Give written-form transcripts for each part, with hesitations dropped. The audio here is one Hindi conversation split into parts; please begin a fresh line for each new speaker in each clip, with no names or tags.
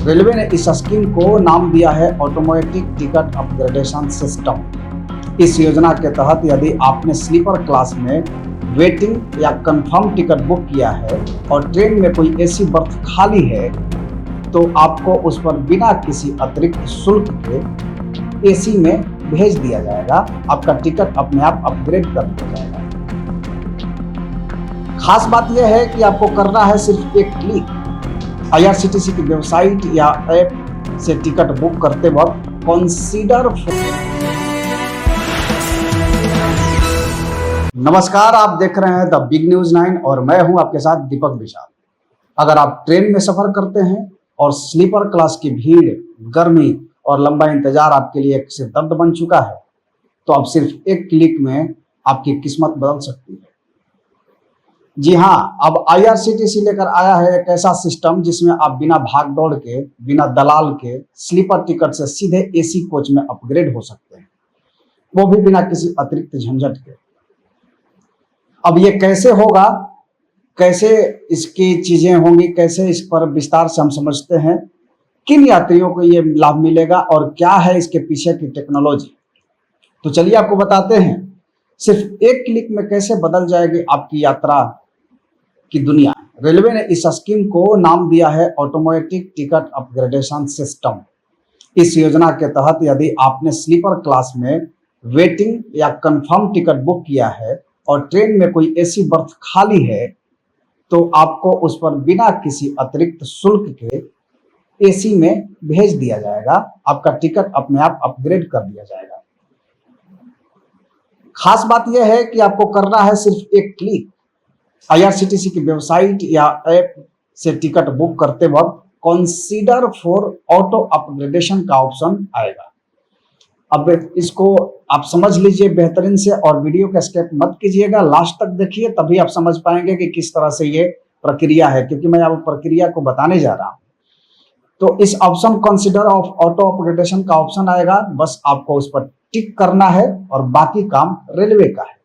रेलवे ने इस स्कीम को नाम दिया है ऑटोमेटिक टिकट अपग्रेडेशन सिस्टम। इस योजना के तहत यदि आपने स्लीपर क्लास में वेटिंग या कंफर्म टिकट बुक किया है और ट्रेन में कोई एसी बर्थ खाली है तो आपको उस पर बिना किसी अतिरिक्त शुल्क के एसी में भेज दिया जाएगा। आपका टिकट अपने आप अपग्रेड कर दिया जाएगा। खास बात यह है कि आपको करना है सिर्फ एक क्लिक। आईआरसीटीसी की वेबसाइट या ऐप से टिकट बुक करते वक्त कंसीडर। नमस्कार, आप देख रहे हैं द बिग न्यूज 9 और मैं हूं आपके साथ दीपक विशाल। अगर आप ट्रेन में सफर करते हैं और स्लीपर क्लास की भीड़, गर्मी और लंबा इंतजार आपके लिए एक सिर दर्द बन चुका है तो अब सिर्फ एक क्लिक में आपकी किस्मत बदल सकती है। जी हां, अब आईआरसीटीसी लेकर आया है एक ऐसा सिस्टम जिसमें आप बिना भाग दौड़ के, बिना दलाल के स्लीपर टिकट से सीधे एसी कोच में अपग्रेड हो सकते हैं, वो भी बिना किसी अतिरिक्त झंझट के। अब ये कैसे होगा, कैसे इसकी चीजें होंगी, कैसे इस पर विस्तार से हम समझते हैं, किन यात्रियों को ये लाभ मिलेगा और क्या है इसके पीछे की टेक्नोलॉजी। तो चलिए आपको बताते हैं सिर्फ एक क्लिक में कैसे बदल जाएगी आपकी यात्रा की दुनिया। रेलवे ने इस स्कीम को नाम दिया है ऑटोमेटिक टिकट अपग्रेडेशन सिस्टम। इस योजना के तहत यदि आपने स्लीपर क्लास में वेटिंग या कंफर्म टिकट बुक किया है और ट्रेन में कोई एसी बर्थ खाली है तो आपको उस पर बिना किसी अतिरिक्त शुल्क के एसी में भेज दिया जाएगा। आपका टिकट अपने आप अपग्रेड कर दिया जाएगा। खास बात यह है कि आपको करना है सिर्फ एक क्लिक। आईआरसीटीसी की वेबसाइट या ऐप से टिकट बुक करते वक्त कंसीडर फॉर ऑटो अपग्रेडेशन का ऑप्शन आएगा। अब इसको आप समझ लीजिए बेहतरीन से और वीडियो का स्किप मत कीजिएगा, लास्ट तक देखिए, तभी आप समझ पाएंगे कि किस तरह से ये प्रक्रिया है, क्योंकि मैं अब प्रक्रिया को बताने जा रहा हूं। तो इस option consider of auto upgradation का ऑप्शन आएगा, बस आपको उस पर टिक करना है और बाकी काम रेलवे का है।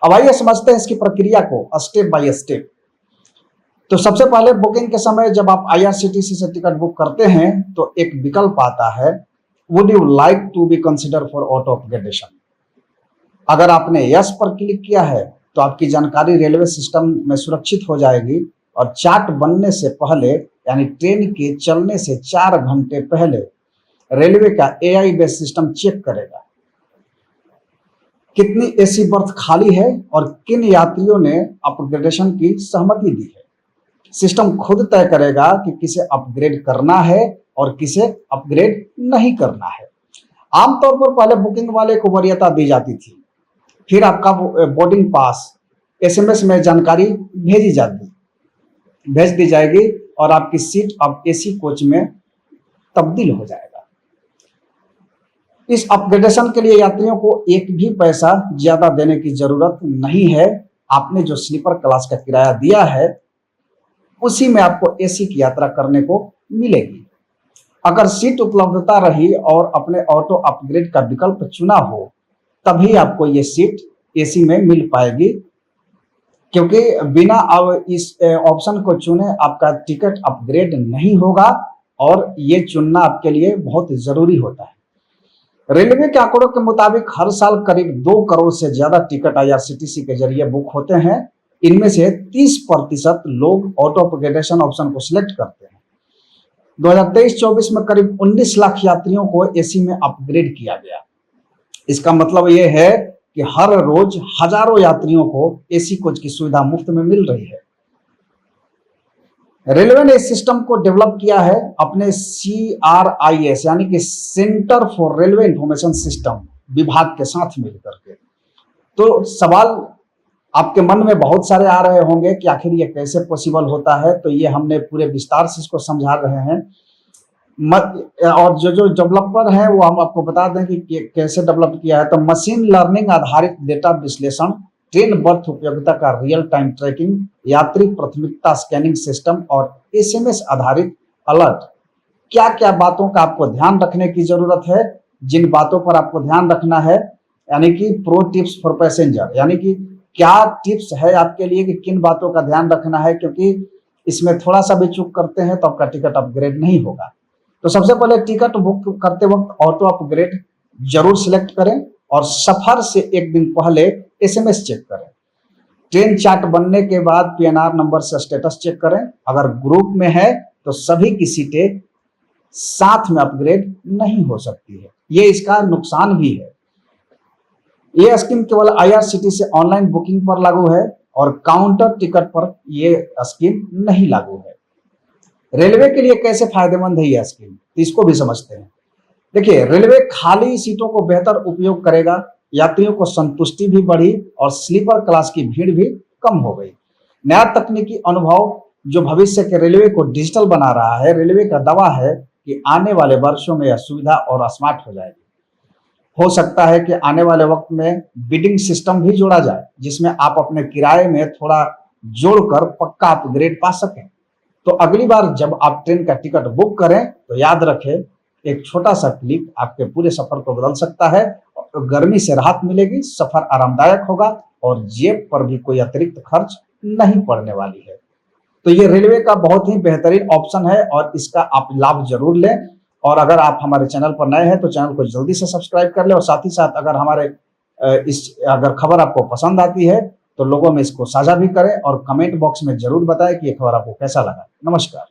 अब आइए समझते हैं इसकी प्रक्रिया को स्टेप बाय स्टेप। तो सबसे पहले बुकिंग के समय जब आप आईआरसीटीसी से टिकट बुक करते हैं तो एक विकल्प आता है, would you like to be consider for auto upgradation. अगर आपने यस पर क्लिक किया है तो आपकी जानकारी रेलवे सिस्टम में सुरक्षित हो जाएगी और चार्ट बनने से पहले, यानी ट्रेन के चलने से 4 घंटे पहले, रेलवे का एआई बेस्ड सिस्टम चेक करेगा कितनी एसी बर्थ खाली है और किन यात्रियों ने अपग्रेडेशन की सहमति दी है। सिस्टम खुद तय करेगा कि किसे अपग्रेड करना है और किसे अपग्रेड नहीं करना है। आमतौर पर पहले बुकिंग वाले को वरीयता दी जाती थी, फिर आपका बोर्डिंग पास एसएमएस में जानकारी भेज दी जाएगी और आपकी सीट अब एसी कोच में तब्दील हो जाएगा। इस अपग्रेडेशन के लिए यात्रियों को एक भी पैसा ज्यादा देने की जरूरत नहीं है। आपने जो स्लीपर क्लास का किराया दिया है उसी में आपको एसी की यात्रा करने को मिलेगी। अगर सीट उपलब्धता रही और अपने ऑटो अपग्रेड का विकल्प चुना हो तभी आपको ये सीट एसी में मिल पाएगी, क्योंकि बिना अब इस ऑप्शन को चुने आपका टिकट अपग्रेड नहीं होगा और ये चुनना आपके लिए बहुत जरूरी होता है। रेलवे के आंकड़ों के मुताबिक हर साल करीब 2 करोड़ से ज्यादा टिकट आईआरसीटीसी के जरिए बुक होते हैं। इनमें से 30% लोग ऑटो अपग्रेडेशन ऑप्शन को सिलेक्ट करते हैं। 2023-24 में करीब 19 लाख यात्रियों को एसी में अपग्रेड किया गया। इसका मतलब यह है कि हर रोज हजारों यात्रियों को एसी कोच की सुविधा मुफ्त में मिल रही है। रेलवे ने इस सिस्टम को डेवलप किया है अपने CRIS यानी कि centre for railway information system विभाग के साथ मिलकर के। तो सवाल आपके मन में बहुत सारे आ रहे होंगे कि आखिर ये कैसे पॉसिबल होता है, तो ये हमने पूरे विस्तार से इसको समझा रहे हैं। और जो डेवलपर है वो हम आपको बता दें कि कैसे डेवलप किया है। तो मशीन लर्निंग आधारित डेटा विश्लेषण, ट्रेन बर्थ उपयोगिता का रियल टाइम ट्रैकिंग, यात्री प्राथमिकता स्कैनिंग सिस्टम और एसएमएस आधारित अलर्ट। क्या क्या बातों का आपको ध्यान रखने की जरूरत है, जिन बातों पर आपको ध्यान रखना है, यानी कि प्रो टिप्स फॉर पैसेंजर, यानी कि क्या टिप्स है आपके लिए कि किन बातों का ध्यान रखना है, क्योंकि इसमें थोड़ा सा भी चूक करते हैं तो आपका टिकट अपग्रेड नहीं होगा। तो सबसे पहले टिकट बुक करते वक्त ऑटो अपग्रेड जरूर सिलेक्ट करें और सफर से एक दिन पहले एसएमएस चेक करें। ट्रेन चार्ट बनने के बाद पीएनआर नंबर से स्टेटस चेक करें। अगर ग्रुप में है तो सभी की सीटें साथ में अपग्रेड नहीं हो सकती है, ये इसका नुकसान भी है। ये स्कीम केवल आईआरसीटीसी से ऑनलाइन बुकिंग पर लागू है और काउंटर टिकट पर ये स्कीम नहीं लागू है। रेलवे के लिए कैसे फायदेमंद है यह स्कीम, इसको भी समझते हैं। देखिए, रेलवे खाली सीटों को बेहतर उपयोग करेगा, यात्रियों को संतुष्टि भी बढ़ी और स्लीपर क्लास की भीड़ भी कम हो गई। नया तकनीकी अनुभव जो भविष्य के रेलवे को डिजिटल बना रहा है। रेलवे का दावा है कि आने वाले वर्षों में यह सुविधा और स्मार्ट हो जाएगी। हो सकता है कि आने वाले वक्त में बिडिंग सिस्टम भी जोड़ा जाए, जिसमें आप अपने किराए में थोड़ा जोड़कर पक्का अपग्रेड पा सकें। तो अगली बार जब आप ट्रेन का टिकट बुक करें तो याद रखें, एक छोटा सा क्लिक आपके पूरे सफर को बदल सकता है। और गर्मी से राहत मिलेगी, सफर आरामदायक होगा और जेब पर भी कोई अतिरिक्त खर्च नहीं पड़ने वाली है। तो ये रेलवे का बहुत ही बेहतरीन ऑप्शन है और इसका आप लाभ जरूर लें। और अगर आप हमारे चैनल पर नए हैं तो चैनल को जल्दी से सब्सक्राइब कर लें और साथ ही साथ अगर अगर खबर आपको पसंद आती है तो लोगों में इसको साझा भी करें और कमेंट बॉक्स में जरूर बताएं कि ये खबर आपको कैसा लगा। नमस्कार।